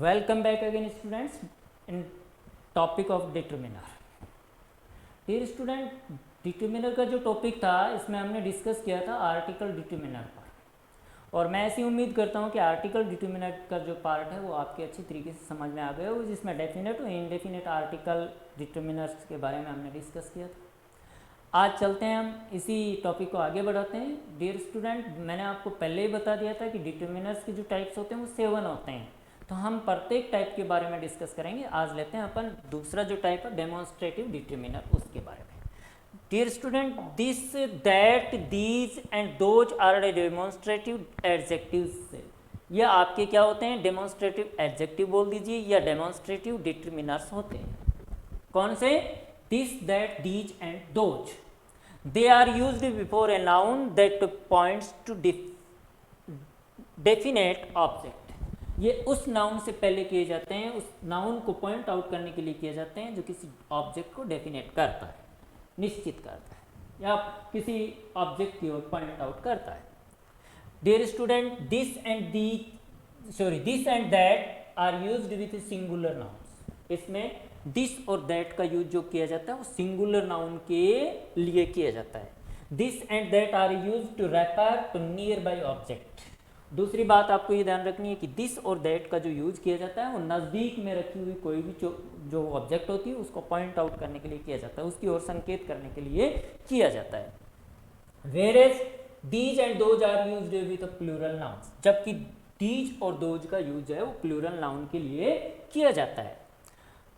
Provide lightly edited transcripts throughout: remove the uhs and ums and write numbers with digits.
Welcome back again students in topic of determiner. Dear student, determiner का जो topic था इसमें हमने डिस्कस किया था आर्टिकल डिटरमिनर पर, और मैं ऐसी उम्मीद करता हूँ कि आर्टिकल डिटरमिनर का जो पार्ट है वो आपके अच्छी तरीके से समझ में आ गया हो, जिसमें डेफिनेट और इनडेफिनेट आर्टिकल डिटरमिनर्स के बारे में हमने डिस्कस किया था। आज चलते हैं हम इसी टॉपिक को आगे बढ़ाते हैं। डियर स्टूडेंट, मैंने आपको पहले ही बता दिया था कि डिटरमिनर्स के जो टाइप्स होते हैं वो 7 होते हैं, तो हम प्रत्येक टाइप के बारे में डिस्कस करेंगे। आज लेते हैं अपन दूसरा जो टाइप है डेमोन्स्ट्रेटिव डिटरमिनर, उसके बारे में। Dear student, this that these and those are demonstrative adjectives. ये आपके क्या होते हैं? डेमोन्स्ट्रेटिव एडजेक्टिव बोल दीजिए या डेमोन्स्ट्रेटिव डिटरमिनर्स होते हैं। कौन से? This that these and those. They are used before a noun that points to definite object. ये उस नाउन से पहले किए जाते हैं, उस नाउन को पॉइंट आउट करने के लिए किए जाते हैं जो किसी ऑब्जेक्ट को डेफिनेट करता है, निश्चित करता है या किसी ऑब्जेक्ट की ओर पॉइंट आउट करता है। Dear student, this and that are used with singular nouns. इसमें दिस और दैट का यूज जो किया जाता है वो सिंगुलर नाउन के लिए किया जाता है। This and that are used to refer to nearby object. दूसरी बात आपको ये ध्यान रखनी है कि दिस और दैट का जो यूज किया जाता है वो नज़दीक में रखी हुई कोई भी जो ऑब्जेक्ट होती है उसको पॉइंट आउट करने के लिए किया जाता है, उसकी ओर संकेत करने के लिए किया जाता है। Whereas these and those are used with plural nouns, जबकि दीज और दोज का यूज है वो प्लूरल नाउन के लिए किया जाता है।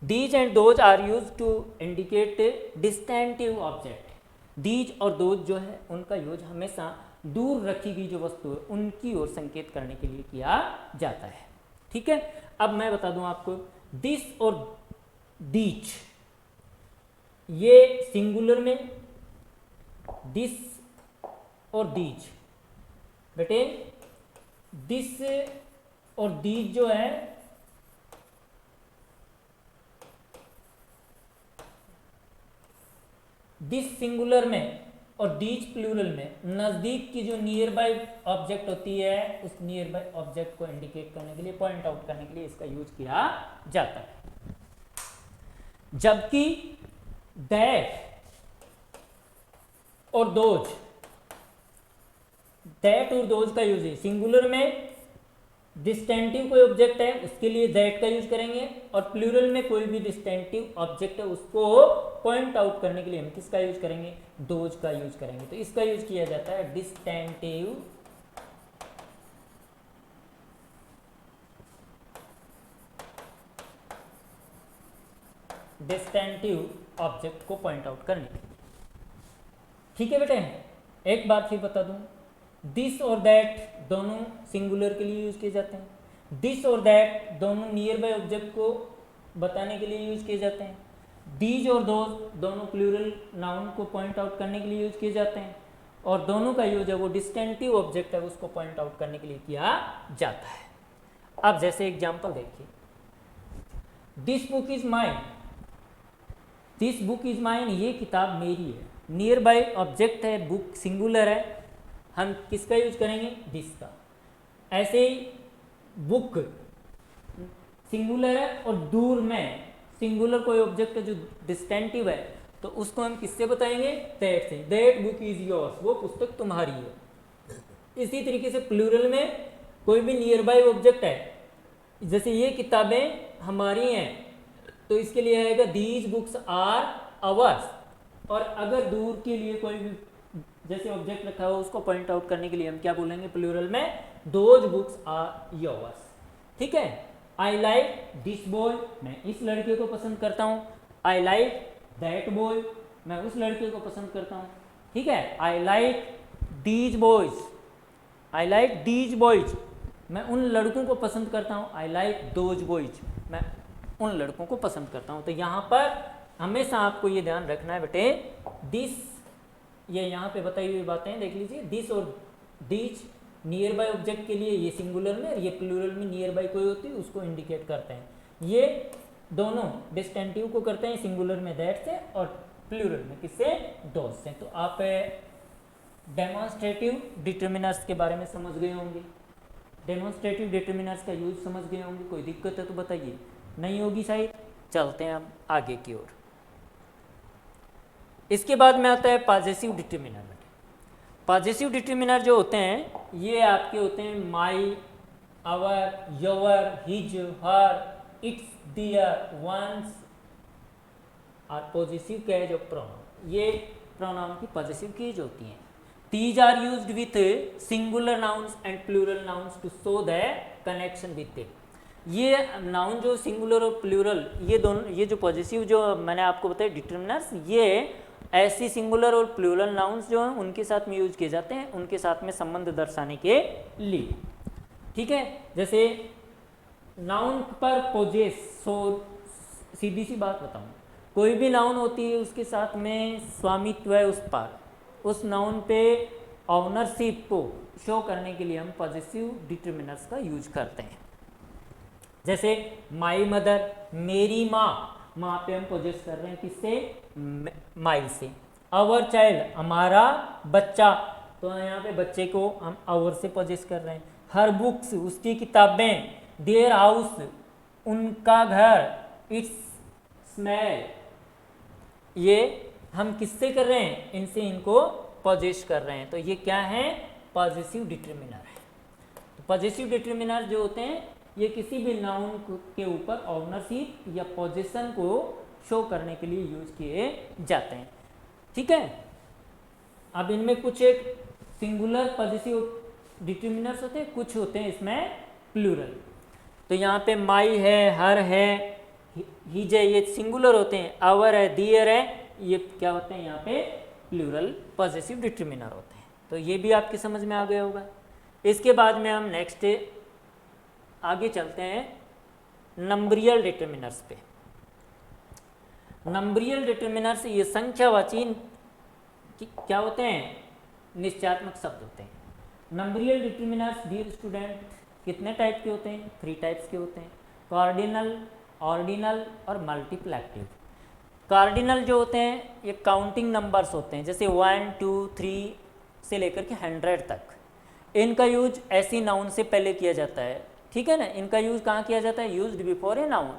These and those are used to indicate distinctive object. These और दोज जो है उनका यूज हमेशा दूर रखी गई जो वस्तु है उनकी ओर संकेत करने के लिए किया जाता है। ठीक है, अब मैं बता दूं आपको, दिस और दीज ये सिंगुलर में, दिस और दीज बेटे, दिस और दीज जो है दिस सिंगुलर में और दीज प्लूरल में नज़दीक की जो नियर बाय ऑब्जेक्ट होती है उस नियर बाय ऑब्जेक्ट को इंडिकेट करने के लिए, पॉइंट आउट करने के लिए इसका यूज किया जाता है। जबकि दैट और दोज का यूज है सिंगुलर में, डिस्टेंटिव कोई ऑब्जेक्ट है उसके लिए दैट का यूज करेंगे, और प्लूरल में कोई भी डिस्टेंटिव ऑब्जेक्ट है उसको पॉइंट आउट करने के लिए हम किसका यूज करेंगे? दोज का यूज करेंगे। तो इसका यूज किया जाता है डिस्टेंटिव ऑब्जेक्ट को पॉइंट आउट करने के लिए। ठीक है बेटे, एक बात फिर बता दूं, दिस और दैट दोनों सिंगुलर के लिए यूज किए जाते हैं। दिस और दैट दोनों नियर बाय ऑब्जेक्ट को बताने के लिए यूज किए जाते हैं। दीज और दोनों प्लूरल नाउन को पॉइंट आउट करने के लिए यूज किए जाते हैं, और दोनों का यूज है वो डिस्टेंटिव ऑब्जेक्ट है उसको पॉइंट आउट करने के लिए किया जाता है। अब जैसे एग्जांपल देखिए, this book is mine. This book is mine, ये किताब मेरी है। नियर बाय ऑब्जेक्ट है, बुक सिंगुलर है, हम किसका यूज करेंगे? दिस का। ऐसे ही बुक सिंगुलर है और दूर में सिंगुलर कोई ऑब्जेक्ट है जो डिस्टेंटिव है, तो उसको हम किससे बताएंगे? दैट से। दैट बुक इज योर्स, वो पुस्तक तुम्हारी है। इसी तरीके से प्लूरल में कोई भी नियर बाय ऑब्जेक्ट है, जैसे ये किताबें हमारी हैं तो इसके लिए आएगा दीज बुक्स आर अवर्स। और अगर दूर के लिए कोई भी जैसे ऑब्जेक्ट रखा हो उसको पॉइंट आउट करने के लिए हम क्या बोलेंगे प्लूरल में? Those books are yours. ठीक है, आई लाइक दिस बॉय, मैं इस लड़के को पसंद करता हूँ। आई लाइक दैट बॉय, मैं उस लड़के को पसंद करता हूँ। ठीक है, I like these boys, I like these boys, मैं उन लड़कों को पसंद करता हूँ। आई लाइक दोज बॉयज, मैं उन लड़कों को पसंद करता हूँ। तो यहाँ पर हमेशा आपको ये ध्यान रखना है बेटे, दिस, ये यहाँ पे बताई हुई बातें देख लीजिए, दिस और दीज नियर बाय ऑब्जेक्ट के लिए ये सिंगुलर में, ये प्लूरल में नियर बाय कोई होती है उसको इंडिकेट करते हैं। ये दोनों डिस्टेंटिव को करते हैं सिंगुलर में दैट से और प्लूरल में किससे? दोज से। तो आप डेमोन्स्ट्रेटिव डिटरमिनर्स के बारे में समझ गए होंगे। डेमोन्स्ट्रेटिव डिटर्मिनर्स का यूज समझ गए होंगे, कोई दिक्कत है तो बताइए, नहीं होगी शायद। चलते हैं हम आगे की ओर। इसके बाद में आता है पॉजेसिव डिटर्मिनर। पॉजेसिव डिटर्मिनर जो होते हैं ये आपके होते हैं my, our, your, his, her, its, their, ones और पॉजेसिव केज ऑफ प्रोनाउन। ये प्रोनाउन की पॉजेसिव केज होती हैं। These are used with singular nouns and plural nouns to show the connection with them। ये नाउन जो singular और plural ये दोनों, ये जो पॉजेसिव जो मैंने आपको बताया डिटर्मिनर्स, ये ऐसी सिंगुलर और प्लूरल नाउन्स जो हैं उनके साथ में यूज किए जाते हैं, उनके साथ में संबंध दर्शाने के लिए। ठीक है, जैसे नाउन पर पोजेस, सो सीधी सी बात बताऊं, कोई भी नाउन होती है उसके साथ में स्वामित्व है उस पर, उस नाउन पे ऑनरशिप को शो करने के लिए हम पॉजेसिव डिटर्मिनर्स का यूज करते हैं। जैसे माई मदर, मेरी माँ, माँ पे हम पोजेस कर रहे हैं किससे, माई से। आवर चाइल्ड, हमारा बच्चा, तो यहाँ पे बच्चे को हम आवर से पोजेस कर रहे हैं। हर बुक्स, उसकी किताबें। देयर हाउस, उनका घर। इट्स स्मेल, ये हम किससे कर रहे हैं, इनसे इनको पॉजेस कर रहे हैं, तो ये क्या है, पॉजेसिव डिटर्मिनर है। तो पॉजेसिव डिटर्मिनर जो होते हैं ये किसी भी नाउन के ऊपर ऑनरशिप या पोजेशन को शो करने के लिए यूज किए जाते हैं। ठीक है, अब इनमें कुछ एक सिंगुलर पॉजेसिव डिटर्मिनर्स होते हैं, कुछ होते हैं इसमें प्लूरल। तो यहाँ पे माई है, हर है, हिज है, ये सिंगुलर होते हैं। आवर है, दियर है, ये क्या होते हैं यहाँ पे प्लूरल पॉजेसिव डिटर्मिनर होते हैं। तो ये भी आपकी समझ में आ गया होगा। इसके बाद में हम नेक्स्ट आगे चलते हैं नंबरियल डिटर्मिनर्स पे। नंबरियल डिटर्मिनर्स ये संख्यावाची क्या होते हैं, निश्चयात्मक शब्द होते हैं। नंबरियल डिटर्मिनर्स डियर स्टूडेंट कितने टाइप के होते हैं, 3 टाइप्स के होते हैं, कार्डिनल, ऑर्डिनल और मल्टीप्लेक्टिव। कार्डिनल जो होते हैं ये काउंटिंग नंबर्स होते हैं, जैसे 1, 2, 3 से लेकर के 100 तक। इनका यूज ऐसी नाउन से पहले किया जाता है, ठीक है ना। इनका यूज कहाँ किया जाता है, used before a noun.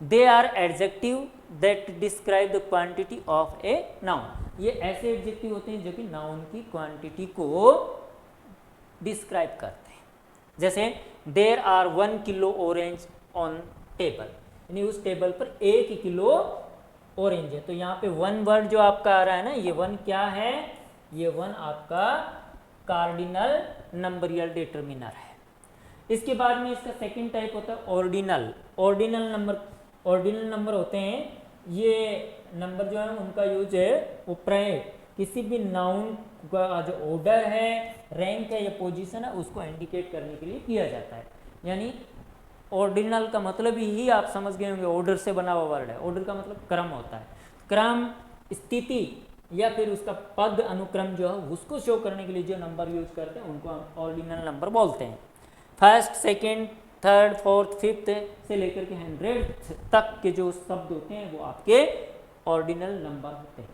They are adjective that describe the quantity of a noun. ये ऐसे एडजेक्टिव होते हैं जो कि नाउन की क्वांटिटी को डिस्क्राइब करते हैं। जैसे there are 1 kilo orange on table, यानी उस टेबल पर 1 किलो ऑरेंज है। तो यहाँ पे 1 वर्ड जो आपका आ रहा है ना, ये 1 क्या है, ये 1 आपका कार्डिनल नंबरियल डिटर्मिनर है। इसके बाद में इसका सेकंड टाइप होता है ऑर्डिनल। ऑर्डिनल नंबर होते हैं, ये नंबर जो है उनका यूज है वो प्राय किसी भी नाउन का जो ऑर्डर है, रैंक है या पोजीशन है उसको इंडिकेट करने के लिए किया जाता है। यानी ऑर्डिनल का मतलब ही आप समझ गए होंगे, ऑर्डर से बना हुआ वर्ड है। ऑर्डर का मतलब क्रम होता है, क्रम, स्थिति या फिर उसका पद अनुक्रम जो है उसको शो करने के लिए जो नंबर यूज करते हैं उनको हम ऑर्डिनल नंबर बोलते हैं। First, second, third, fourth, fifth से लेकर के 100 तक के जो शब्द होते हैं वो आपके ऑर्डिनल नंबर होते हैं।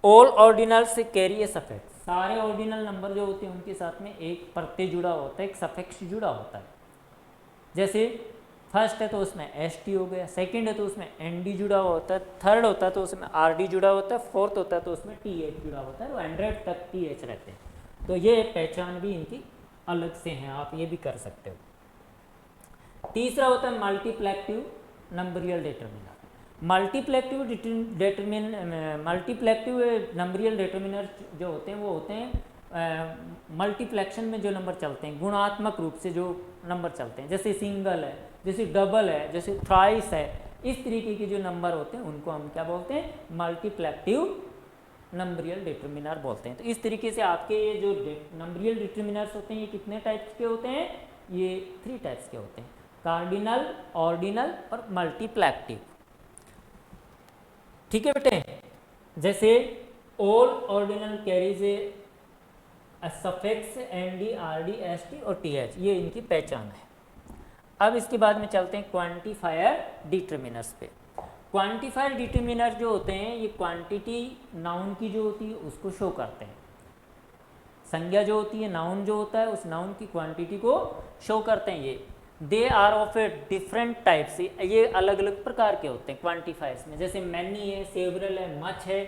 ऑल ऑर्डिनल्स कैरी ए सफिक्स। सारे ऑर्डिनल नंबर जो होते हैं उनके साथ में एक प्रत्यय जुड़ा होता है, एक सफिक्स जुड़ा होता है। जैसे फर्स्ट है तो उसमें एस टी हो गया, सेकंड है तो उसमें एन डी जुड़ा हुआ होता है, थर्ड होता है तो उसमें आर डी जुड़ा होता है, फोर्थ होता है तो उसमें टी एच जुड़ा होता है। तो 100 तक टी एच रहते हैं। तो ये पहचान भी इनकी अलग से हैं, आप ये भी कर सकते हो। तीसरा होता है मल्टीप्लेक्टिव नंबरियल डिटर्मिनर। मल्टीप्लेक्टिव नंबरियल डिटर्मिनर जो होते हैं वो होते हैं मल्टीप्लेक्शन में जो नंबर चलते हैं, गुणात्मक रूप से जो नंबर चलते हैं, जैसे सिंगल है, जैसे डबल है, जैसे थ्राइस है, इस तरीके के जो नंबर होते हैं उनको हम क्या बोलते हैं, मल्टीप्लेक्टिव नंबरियल डिटर्मिनर बोलते हैं। तो इस तरीके से आपके ये जो नंबरियल डिटर्मिनर्स होते हैं ये कितने टाइप्स के होते हैं, ये 3 टाइप्स के होते हैं, कार्डिनल, ऑर्डिनल और मल्टीप्लेक्टिव। ठीक है बेटे, जैसे all ordinal carries a suffix n d, r d, s t और टी एच, ये इनकी पहचान है। अब इसके बाद में चलते हैं क्वांटिफायर डिटर्मिनर्स पे। क्वांटिफायर डिटर्मिनर जो होते हैं ये क्वांटिटी नाउन की जो होती है उसको शो करते हैं। संज्ञा जो होती है, नाउन जो होता है, उस नाउन की क्वांटिटी को शो करते हैं ये। They are of a different types, ये अलग अलग प्रकार के होते हैं क्वांटिफायर्स में, जैसे मैनी है, सेवरल है, मच है,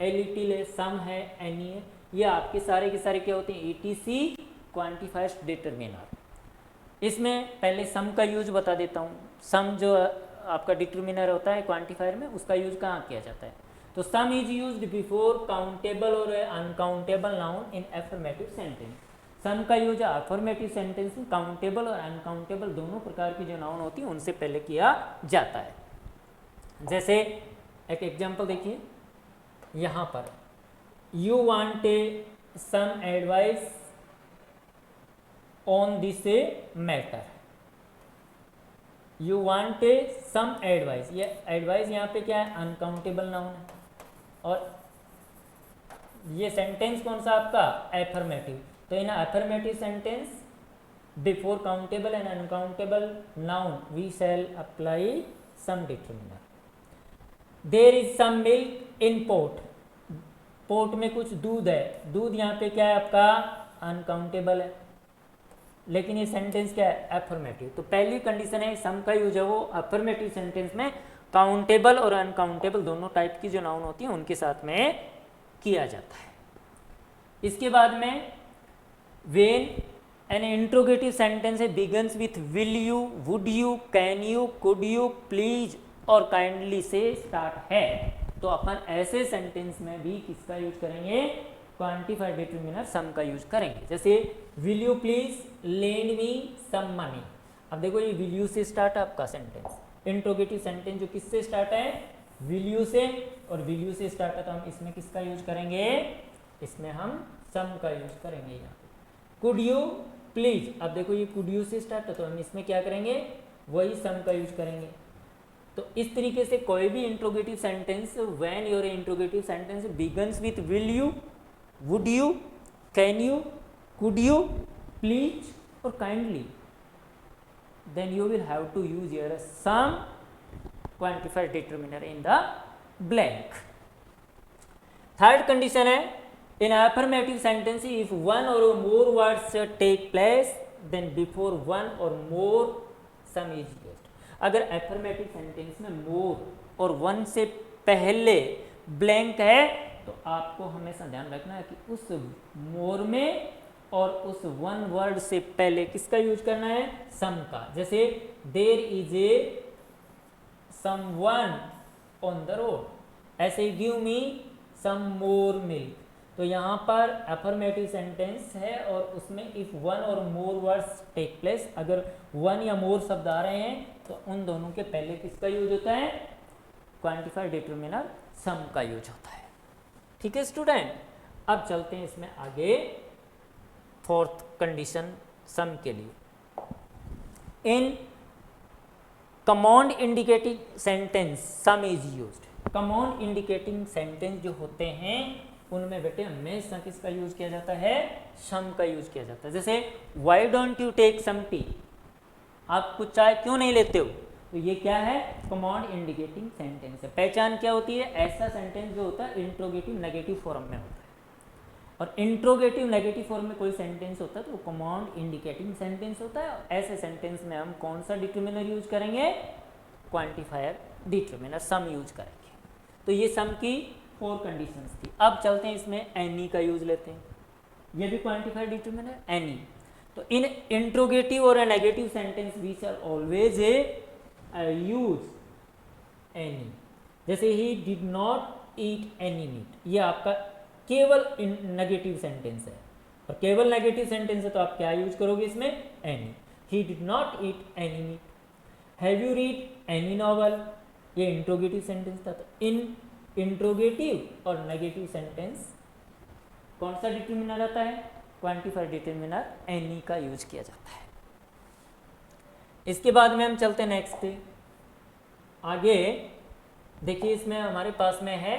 ए लिटिल है, सम है, एनी है, ये आपके सारे के सारे क्या होते हैं, ईटीसी क्वांटिफायर्स डिटरमिनर। इसमें पहले सम का यूज बता देता हूँ। सम जो आपका डिटरमिनर होता है क्वांटिफायर में, उसका यूज कहाँ किया जाता है, तो some is used before countable और uncountable noun in affirmative sentence. Some का यूज अफर्मेटिव सेंटेंस में काउंटेबल और अनकाउंटेबल दोनों प्रकार की जो नाउन होती है उनसे पहले किया जाता है। जैसे एक एग्जांपल देखिए यहाँ पर, you want some advice on this matter, you want some advice, ये एडवाइस यहाँ पे क्या है, अनकाउंटेबल नाउन है, और ये सेंटेंस कौन सा आपका, एफर्मेटिव। तो in affirmative sentence before countable and uncountable noun we shall apply some determiner. There is some milk in pot, pot में कुछ दूध है, दूध यहाँ पे क्या है आपका, अनकाउंटेबल है, लेकिन ये सेंटेंस क्या है, एफर्मेटिव। तो पहली कंडीशन है सम का यूज है वो अफर्मेटिव सेंटेंस में काउंटेबल और अनकाउंटेबल दोनों टाइप की जो नाउन होती है उनके साथ में किया जाता है। इसके बाद में व्हेन एन इंट्रोगेटिव सेंटेंस है begins with will you, would you, can you, could you, please और काइंडली से स्टार्ट है, तो अपन ऐसे सेंटेंस में भी किसका यूज करेंगे, क्वांटिफायर डिटरमिनर सम का यूज करेंगे। जैसे will you please lend me some money, अब देखो ये विल यू से स्टार्ट है आपका सेंटेंस, इंट्रोगेटिव सेंटेंस जो किससे स्टार्ट है, विल यू से, और विल यू से स्टार्ट है तो हम इसमें किसका यूज करेंगे, इसमें हम सम का यूज करेंगे। यहाँ कुड यू प्लीज, अब देखो ये कुड यू से स्टार्ट है तो हम इसमें क्या करेंगे, वही सम का यूज करेंगे। तो इस तरीके से कोई भी interrogative sentence, when your interrogative sentence begins with will you, would you, can you, could you, please और kindly, then you will have to use your sum quantifier determiner in the blank. Third condition है in affirmative sentence if one or more words take place then before one or more sum is used. अगर affirmative sentence में more और one से पहले blank है तो आपको हमेशा ध्यान रखना है कि उस more में और उस वन वर्ड से पहले किसका यूज करना है, सम का। जैसे there is a someone on the road, ऐसे give me some more milk, तो यहाँ पर अफर्मेटिव सेंटेंस है और उसमें इफ वन और मोर वर्ड्स टेक प्लेस, अगर वन या मोर शब्द आ रहे हैं तो उन दोनों के पहले किसका यूज होता है, क्वांटिफायर डिटरमिनर सम का यूज होता है। ठीक है स्टूडेंट, अब चलते हैं इसमें आगे फोर्थ कंडीशन सम के लिए। In command indicating sentence some is used. Command indicating sentence जो होते हैं उनमें बेटे हमेशा किसका यूज किया जाता है, सम का यूज किया जाता है। जैसे why don't you take some tea, आप कुछ चाय क्यों नहीं लेते हो, तो ये क्या है, कमांड इंडिकेटिंग सेंटेंस है। पहचान क्या होती है, ऐसा सेंटेंस जो होता है इंट्रोगेटिव नेगेटिव फॉर्म में होता है, और इंट्रोगेटिव नेगेटिव फॉर्म में कोई सेंटेंस होता है तो वो कमांड इंडिकेटिंग सेंटेंस होता है। ऐसे सेंटेंस में हम कौन सा डिटरमिनर यूज करेंगे, क्वांटिफायर डिटरमिनर सम यूज करेंगे। तो ये सम की 4 कंडीशंस थी। अब चलते हैं इसमें एनी का यूज लेते हैं, ये भी क्वांटिफायर डिटरमिनर एनी। तो इन इंट्रोगेटिव और negative sentence we shall always use any. जैसे he did not eat any meat, ये आपका केवल नेगेटिव सेंटेंस है, और केवल नेगेटिव सेंटेंस है तो आप क्या यूज करोगे इसमें, any. He did not eat any meat. Have you read any novel, ये इंट्रोगेटिव सेंटेंस था। तो इन इंट्रोगेटिव और नेगेटिव सेंटेंस कौन सा डिटरमिनर आता है, क्वांटिफायर डिटरमिनर एनी का यूज किया जाता है। इसके बाद में हम चलते हैं नेक्स्ट आगे। देखिए इसमें हमारे पास में है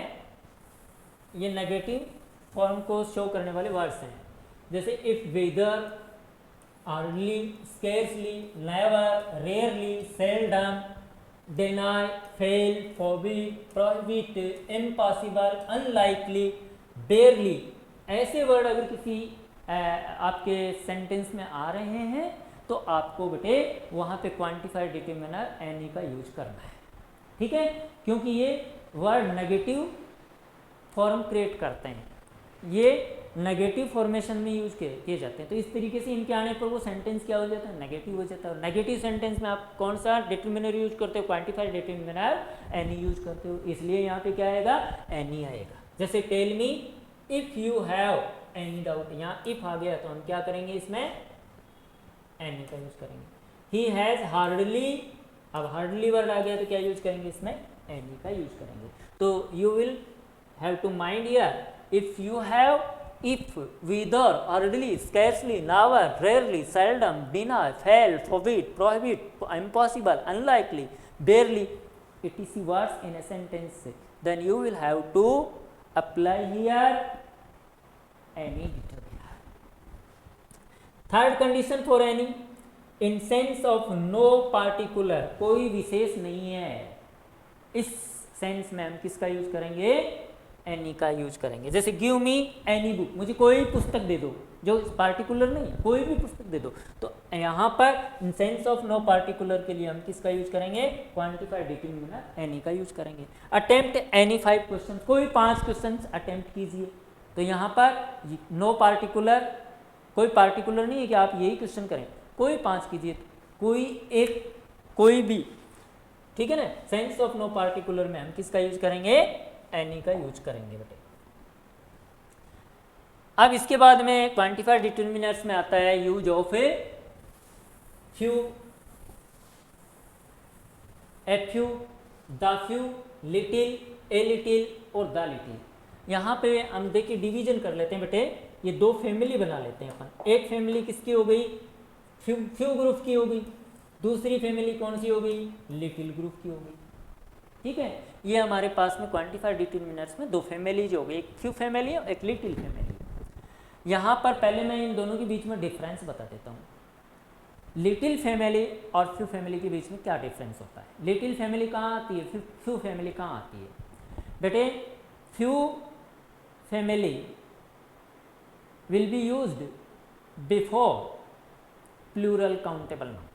ये नेगेटिव फॉर्म को शो करने वाले वर्ड्स हैं। जैसे if, whether, hardly, scarcely, never, rarely, seldom, deny, fail, forbid, prohibit, impossible, unlikely, barely, ऐसे वर्ड अगर किसी आपके सेंटेंस में आ रहे हैं तो आपको बेटे वहाँ पे क्वांटिफाइड डिटरमिनर एनी का यूज करना है, ठीक है, क्योंकि ये वर्ड नेगेटिव फॉर्म क्रिएट करते हैं, ये नेगेटिव फॉर्मेशन में यूज किए जाते हैं। तो इस तरीके से इनके आने पर वो सेंटेंस क्या हो जाता है, नेगेटिव हो जाता है। नेगेटिव सेंटेंस में आप कौन सा डिटरमिनर यूज करते हो, क्वांटिफाइड डिटरमिनर एनी यूज करते हो, इसलिए यहाँ पे क्या आएगा, एनी आएगा। जैसे tell me if you have any doubt, यहाँ इफ आ गया तो हम क्या करेंगे, इसमें एनी का यूज करेंगे। ही हैज हार्डली, अब हार्डली वर्ड आ गया तो क्या यूज करेंगे, इसमें एनी का यूज करेंगे। तो you will have to mind here, if you have, if, whether, hardly, scarcely, never, rarely, seldom, deny, fail, forbid, prohibit, impossible, unlikely, barely, etc. words in a sentence, then you will have to apply here any determiner. Third condition for any, in sense of no particular, कोई विशेष नहीं है, इस sense में हम किसका use करेंगे, any का use करेंगे। जैसे गिव मी एनी बुक, मुझे कोई पुस्तक दे दो, जो पार्टिकुलर नहीं है, कोई भी पुस्तक दे दो। तो यहाँ पर in sense of no particular के लिए हम किसका यूज करेंगे, क्वांटिफाइड डिटरमिनर एनी का यूज करेंगे। अटेम्प्ट एनी 5 क्वेश्चन, कोई 5 क्वेश्चन अटेम्प्ट कीजिए। तो यहाँ पर नो पार्टिकुलर, कोई पार्टिकुलर नहीं है कि आप यही क्वेश्चन करें, कोई 5 कीजिए, कोई एक, कोई भी, ठीक है ना। सेंस ऑफ नो पार्टिकुलर में हम किसका यूज करेंगे, एनी का यूज करेंगे बेटे। अब इसके बाद में क्वांटिफाइड डिटरमिनर्स में आता है use of a few, few, the few, little, a little और द लिटिल। यहाँ पे हम देखिए डिवीजन कर लेते हैं बेटे, ये 2 फैमिली बना लेते हैं अपन। एक फैमिली किसकी हो गई, फ्यू ग्रुप की हो गई, दूसरी फैमिली कौन सी हो गई, लिटिल ग्रुप की हो गई, ठीक है। ये हमारे पास में क्वांटिफाइड डिटरमिनर्स में 2 फैमिलीज हो गई, एक फ्यू फैमिली और एक लिटिल फैमिली। यहाँ पर पहले मैं इन दोनों के बीच में डिफरेंस बता देता हूँ। लिटिल फैमिली और फ्यू फैमिली के बीच में क्या डिफरेंस होता है। लिटिल फैमिली कहाँ आती है, फ्यू फैमिली कहाँ आती है बेटे। Few family will be used before plural countable noun.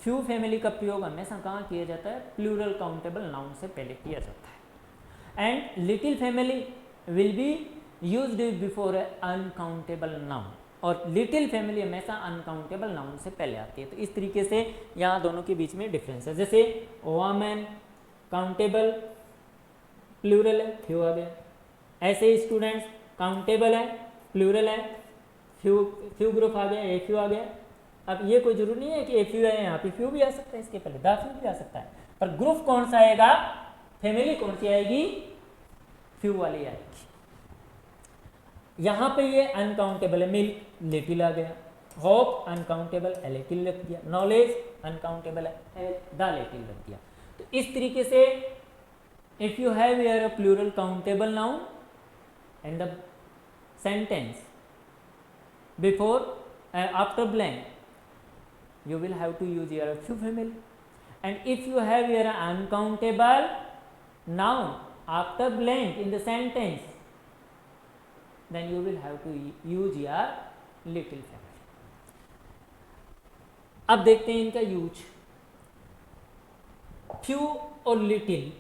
Few family का प्रयोग हमेशा कहाँ किया जाता है, प्लूरल काउंटेबल नाउन से पहले किया जाता है। And little family will be used before uncountable noun, और लिटिल फैमिली हमेशा अनकाउंटेबल नाउन से पहले आती है। तो इस तरीके से यहाँ दोनों के बीच में डिफरेंस है। जैसे वोमेन काउंटेबल प्लूरल है, फ्यू आ गया। ऐसे ही स्टूडेंट्स काउंटेबल है, प्लूरल है, फ्यू ग्रुप आ गया, ए फ्यू आ गया। अब ये कोई जरूरी नहीं है कि ए फ्यू है, यहाँ पे फ्यू भी आ सकता है, इसके पहले द फ्यू भी आ सकता है, पर ग्रुप कौन सा आएगा, फैमिली कौन सी आएगी, फ्यू वाली आएगी। यहाँ पे ये अनकाउंटेबल है, मिल्क, लिटिल आ गया। होप अनकाउंटेबल, ए लिटिल रख दिया। नॉलेज अनकाउंटेबल है, द लिटिल रख दिया। तो इस तरीके से if you have here a plural countable noun and the sentence before after blank, you will have to use here a few family. And if you have here an uncountable noun after blank in the sentence, then you will have to use your little family. अब देखते हैं इनका use. Few और little,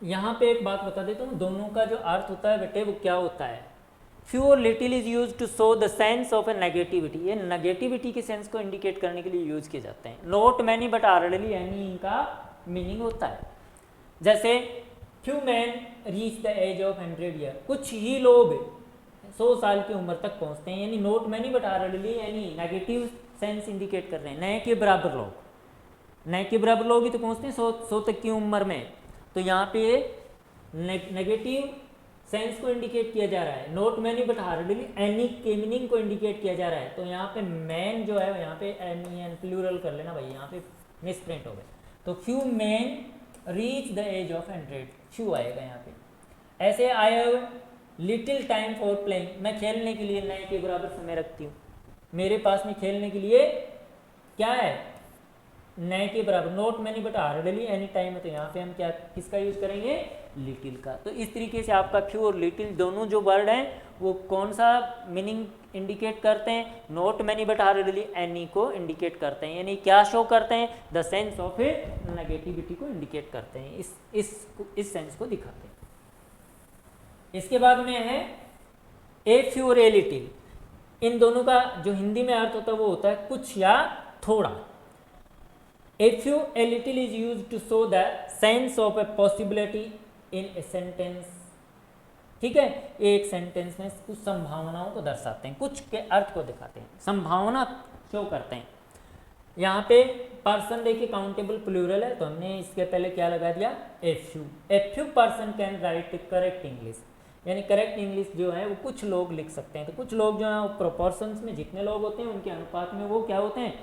यहाँ पे एक बात बता देता हूँ, दोनों का जो अर्थ होता है बेटे वो क्या होता है। फ्यू और little is use to show the sense of a negativity, ये नेगेटिविटी के सेंस को इंडिकेट करने के लिए यूज किए जाते हैं। Not many but hardly any इनका मीनिंग होता है। जैसे few man reach the age of 100 year, कुछ ही लोग 100 साल की उम्र तक पहुंचते हैं, यानी नॉट मैनी बट हार्डली यानी नेगेटिव सेंस इंडिकेट कर रहे हैं, नए के बराबर लोग, नए के बराबर लोग ही तो पहुंचते हैं 100 तक की उम्र में। तो यहाँ पे नेगेटिव सेंस को इंडिकेट किया जा रहा है, not many but hardly any के मीनिंग को इंडिकेट किया जा रहा है। तो यहाँ पे मैन जो है यहाँ पे एनी एन प्लूरल कर लेना भाई, यहाँ पे मिसप्रिंट हो गए। तो few man reach the age of 100, few आएगा यहाँ पे। ऐसे I have little time for playing, मैं खेलने के लिए नए के बराबर समय रखती हूँ, मेरे पास में खेलने के लिए क्या है, नए के बराबर। Not many but hardly any time है, तो यहाँ पे हम क्या किसका यूज करेंगे, लिटिल का। तो इस तरीके से आपका फ्यू और लिटिल दोनों जो वर्ड हैं वो कौन सा मीनिंग इंडिकेट करते हैं, not many but hardly any को इंडिकेट करते हैं, यानी क्या शो करते हैं, the sense of a negativity को इंडिकेट करते हैं, इस सेंस को दिखाते हैं। इसके बाद में है ए फ्यू और ए लिटिल, इन दोनों का जो हिंदी में अर्थ होता है वो होता है कुछ या थोड़ा। A few a little is use to show the sense of a possibility in a sentence, ठीक है, एक सेंटेंस में कुछ संभावनाओं को दर्शाते हैं, कुछ के अर्थ को दिखाते हैं, संभावना शो करते हैं। यहाँ पे पर्सन देखिए काउंटेबल प्लूरल है, तो हमने इसके पहले क्या लगा दिया, a few person can write correct English, यानी करेक्ट इंग्लिश जो है वो कुछ लोग लिख सकते हैं। तो कुछ लोग जो है वो प्रोपोर्शंस में जितने लोग होते हैं उनके अनुपात में वो क्या होते हैं,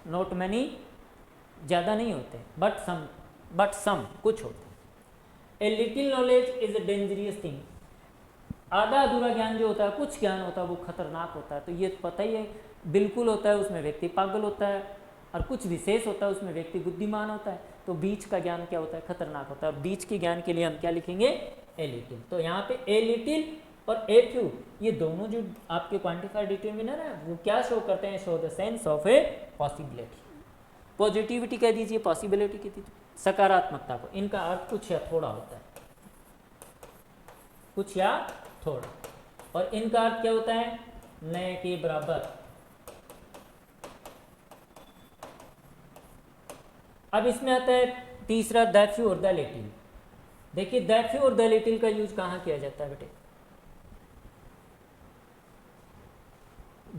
नॉट मैनी, ज़्यादा नहीं होते, बट सम कुछ होते हैं। A little knowledge is a dangerous thing, आधा अधूरा ज्ञान जो होता है, कुछ ज्ञान होता है वो खतरनाक होता है, तो ये पता ही है, बिल्कुल होता है उसमें व्यक्ति पागल होता है, और कुछ विशेष होता है उसमें व्यक्ति बुद्धिमान होता है। तो बीच का ज्ञान क्या होता है, खतरनाक होता है। बीच के ज्ञान के लिए हम क्या लिखेंगे, ए लिटिल। तो यहाँ पे ए लिटिल और ए फ्यू, ये दोनों जो आपके क्वांटिफायर डिटरमिनर है वो क्या शो करते हैं, show the sense of a possibility. Positivity कह दीजिए, पॉसिबिलिटी कह दीजिए, सकारात्मकता को, इनका अर्थ कुछ या थोड़ा होता है, कुछ या थोड़ा, और इनका अर्थ क्या होता है, न के बराबर। अब इसमें आता है तीसरा, द फ्यू और द लिटिल। देखिए द फ्यू और द लिटिल का यूज कहाँ किया जाता है बेटे,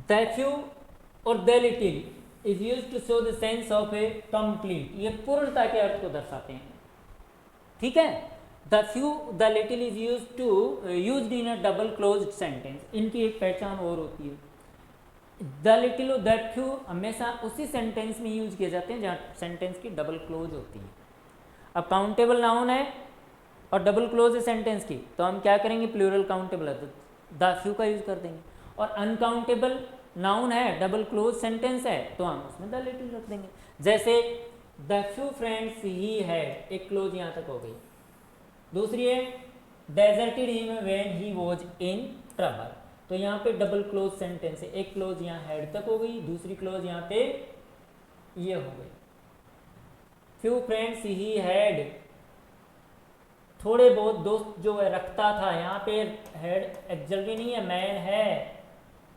द फ्यू और the little is use to show the sense of a complete, ये पूर्णता के अर्थ को दर्शाते हैं, ठीक है। The few the little is used in a double closed sentence, इनकी एक पहचान और होती है, द लिटिल और द फ्यू हमेशा उसी सेंटेंस में यूज किए जाते हैं जहाँ सेंटेंस की डबल क्लोज होती है। अब काउंटेबल नाउन है और डबल क्लोज है सेंटेंस की, तो हम क्या करेंगे, प्लूरल काउंटेबल है तो द फ्यू का यूज कर देंगे, और अनकाउंटेबल नाउन है, डबल क्लोज सेंटेंस है, तो हम उसमें द लिटिल रख देंगे। जैसे the few friends he had, एक क्लोज यहाँ तक हो गई। दूसरी है deserted him when he was in trouble, तो यहाँ पे डबल क्लोज सेंटेंस है, एक क्लोज यहाँ हेड तक हो गई, दूसरी क्लोज यहाँ पे ये हो गई। फ्यू फ्रेंड्स ही हैड, थोड़े बहुत दोस्त जो है रखता था, यहाँ पे हेड एक्जल्टी नहीं है, मैन है,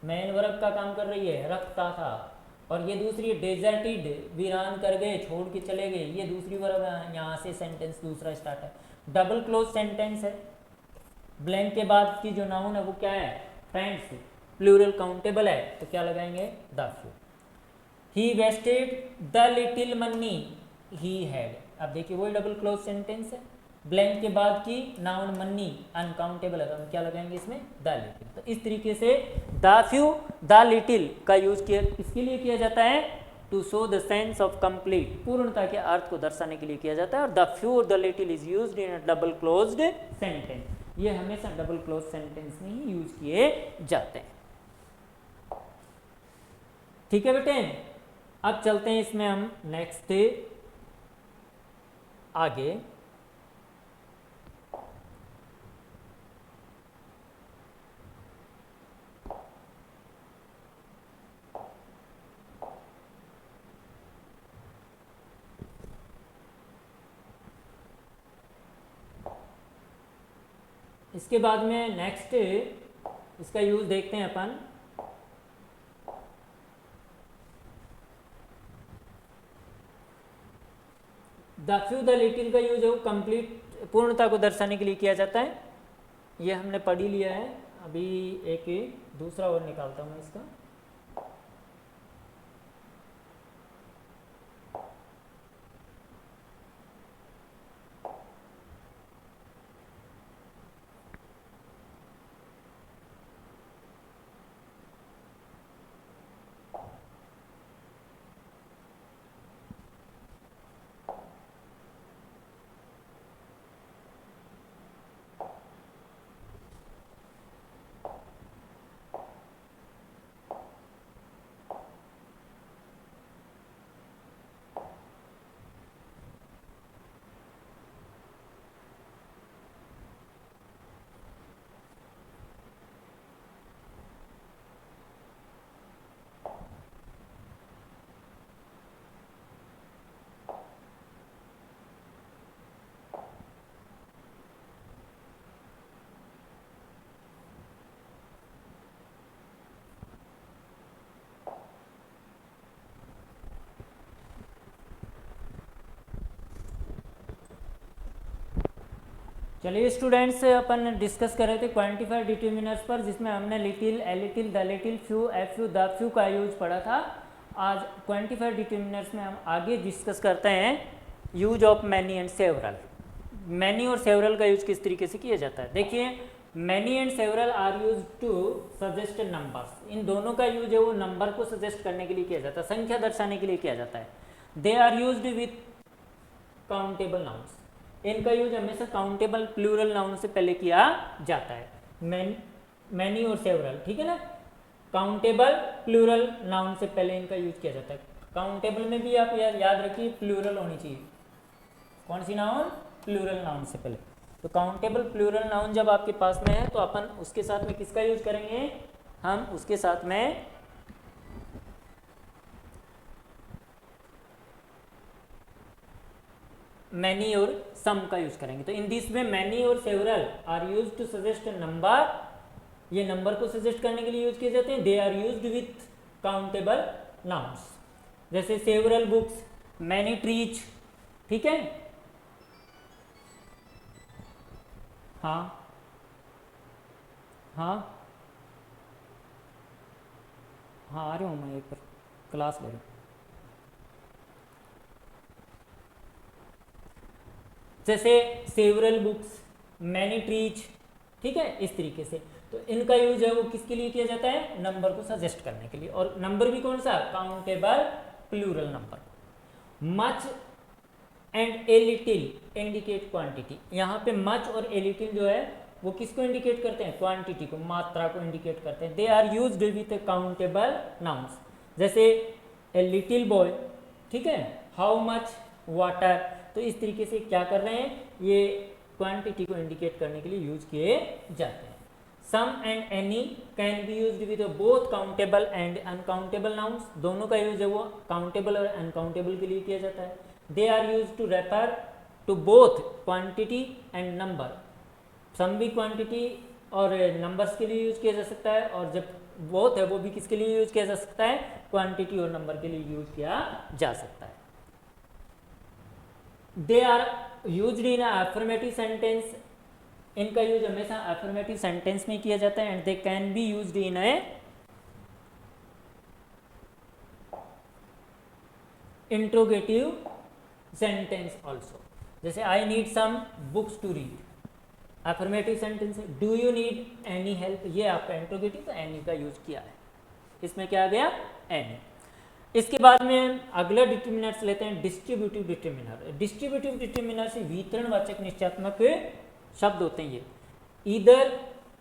मैन वर्ब का काम कर रही है, रखता था। और ये दूसरी डेजर्टेड, वीरान कर गए, छोड़ के चले गए, ये दूसरी वर्ब है, यहाँ से सेंटेंस दूसरा स्टार्ट है। डबल क्लोज सेंटेंस है, ब्लैंक के बाद की जो नाउन है वो क्या है, फ्रेंड्स, प्लूरल काउंटेबल है, तो क्या लगाएंगे, the few. He wasted the little money he had, अब देखिए वही डबल क्लोज सेंटेंस है, ब्लैंक के बाद की नाउन मनी अनकाउंटेबल है, तो हम क्या लगाएंगे इसमें, द लिटिल। तो इस तरीके से द फ्यू द लिटिल का यूज किया इसके लिए किया जाता है, to show the sense of complete, पूर्णता के अर्थ को दर्शाने के लिए किया जाता है। और द फ्यू और the little is used in a double closed sentence, ये हमेशा डबल क्लोज सेंटेंस में ही यूज किए जाते हैं, ठीक है बेटे। अब चलते हैं इसमें हम नेक्स्ट आगे। इसके बाद में नेक्स्ट इसका यूज देखते हैं अपन, द फ्यू द लिटिल का यूज है वो कंप्लीट, पूर्णता को दर्शाने के लिए किया जाता है, ये हमने पढ़ ही लिया है। अभी एक दूसरा और निकालता हूँ मैं इसका, चलिए स्टूडेंट्स, अपन डिस्कस कर रहे थे क्वांटिफाइड डिटरमिनर्स पर, जिसमें हमने little, a little, the little, few, a few, the few का यूज पढ़ा था। आज क्वांटिफाइड डिटरमिनर्स में हम आगे डिस्कस करते हैं use of many and several. Many और सेवरल का यूज किस तरीके से किया जाता है। देखिए, many and several are use to suggest numbers. इन दोनों का यूज है वो नंबर को सजेस्ट करने के लिए किया जाता है, संख्या दर्शाने के लिए किया जाता है। They are used with countable nouns. इनका यूज हमेशा काउंटेबल प्लूरल नाउन से पहले किया जाता है। मैनी और सेवरल, ठीक है ना। काउंटेबल प्लूरल नाउन से पहले इनका यूज किया जाता है। काउंटेबल में भी आप याद रखिए प्लूरल होनी चाहिए। कौन सी नाउन? प्लूरल नाउन से पहले। तो काउंटेबल प्लूरल नाउन जब आपके पास में है तो अपन उसके साथ में किसका यूज करेंगे? हम उसके साथ में मैनी और सम का यूज करेंगे। तो इन दिस में मैनी और several are use to suggest number. ये नंबर को सजेस्ट करने के लिए यूज किए जाते हैं। They are used with countable nouns, जैसे सेवरल बुक्स, मैनी ट्रीज, ठीक है। हाँ हाँ हाँ, आ रहा हूँ मैं, एक पर क्लास ले रहा हूँ। जैसे सेवरल बुक्स, मैनी ट्रीज, ठीक है, इस तरीके से। तो इनका यूज है वो किसके लिए किया जाता है? नंबर को सजेस्ट करने के लिए। और नंबर भी कौन सा? Countable plural number. Much and a little indicate quantity. यहाँ पे मच और ए लिटिल जो है वो किसको इंडिकेट करते हैं? क्वांटिटी को, मात्रा को इंडिकेट करते हैं। They are used with countable nouns. जैसे ए लिटिल बॉय, ठीक है, हाउ मच वाटर। तो इस तरीके से क्या कर रहे हैं? ये क्वांटिटी को इंडिकेट करने के लिए यूज किए जाते हैं। Some and any can be used with both countable and uncountable nouns. दोनों का यूज है वो काउंटेबल और अनकाउंटेबल के लिए किया जाता है। They are use to refer to both quantity and number. Some भी क्वांटिटी और नंबर्स के लिए यूज किया जा सकता है, और जब बोथ है वो भी किसके लिए यूज किया जा सकता है? क्वांटिटी और नंबर के लिए यूज किया जा सकता है। They are used in affirmative sentence. इनका यूज हमेशा अफर्मेटिव सेंटेंस में किया जाता है। And they can be used in a interrogative sentence also. जैसे I need some books to read, affirmative sentence है। Do you need any help, ये आपका इंट्रोगेटिव, तो एनी का यूज किया है। इसमें क्या आ गया? एनी। इसके बाद में अगला डिटरमिनर्स लेते हैं, डिस्ट्रीब्यूटिव डिटरमिनर। डिस्ट्रीब्यूटिव डिटरमिनर से वितरणवाचक निश्चयात्मक शब्द होते हैं ये। ईदर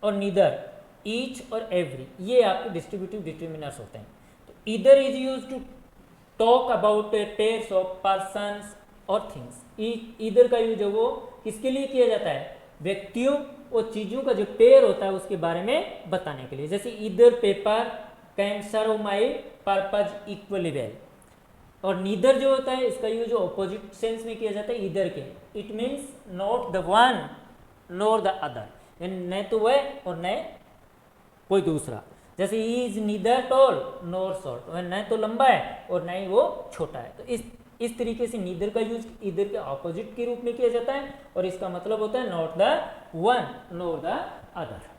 और नीदर, ईच और एवरी, ये आपके डिस्ट्रीब्यूटिव डिटरमिनर्स होते हैं। तो either is use to talk about pairs of persons और थिंग्स। ईदर का यूज है वो किसके लिए किया जाता है? व्यक्तियों और चीजों का जो पेयर होता है उसके बारे में बताने के लिए। जैसे either paper can serve my purpose equally well. और नीदर जो होता है इसका यूज ऑपोजिट सेंस में किया जाता है ईदर के। It means not the one nor the other, यानी न तो वह और न कोई दूसरा। जैसे he is neither tall nor short, वह न तो लंबा है और न ही वो छोटा है। तो इस तरीके से नीदर का यूज ईदर के ऑपोजिट के रूप में किया जाता है, और इसका मतलब होता है not the one nor the other.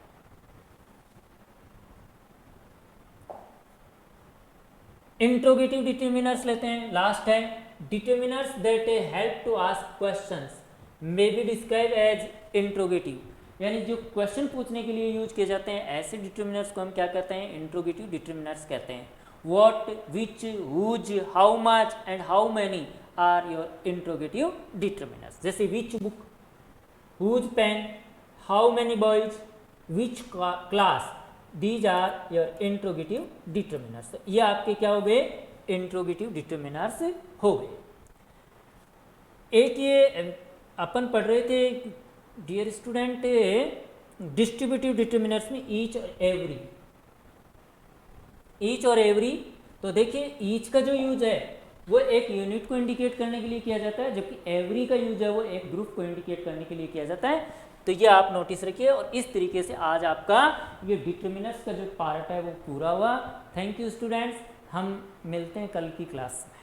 Interrogative determiners लेते हैं, लास्ट है। Determiners that help to ask questions may be describe as interrogative. यानी जो क्वेश्चन पूछने के लिए यूज किए जाते हैं, ऐसे डिटरमिनर्स को हम क्या कहते हैं? इंट्रोगेटिव डिटरमिनर्स कहते हैं। What, which, whose, how much and how many are your interrogative determinants. जैसे which book, whose pen, how many boys, which class, these are your interrogative determinants. ये आपके क्या हो गए? interrogative determinants हो गए। एक ये अपन पढ़ रहे थे डियर स्टूडेंट, डिस्ट्रीब्यूटिव डिटरमिनर्स में ईच और एवरी। ईच और एवरी, तो देखिए ईच का जो यूज है वो एक यूनिट को इंडिकेट करने के लिए किया जाता है, जबकि एवरी का यूज है वो एक ग्रुप को इंडिकेट करने के लिए किया जाता है। तो ये आप नोटिस रखिए। और इस तरीके से आज आपका ये डिटरमिनर्स का जो पार्ट है वो पूरा हुआ। थैंक यू स्टूडेंट्स, हम मिलते हैं कल की क्लास में।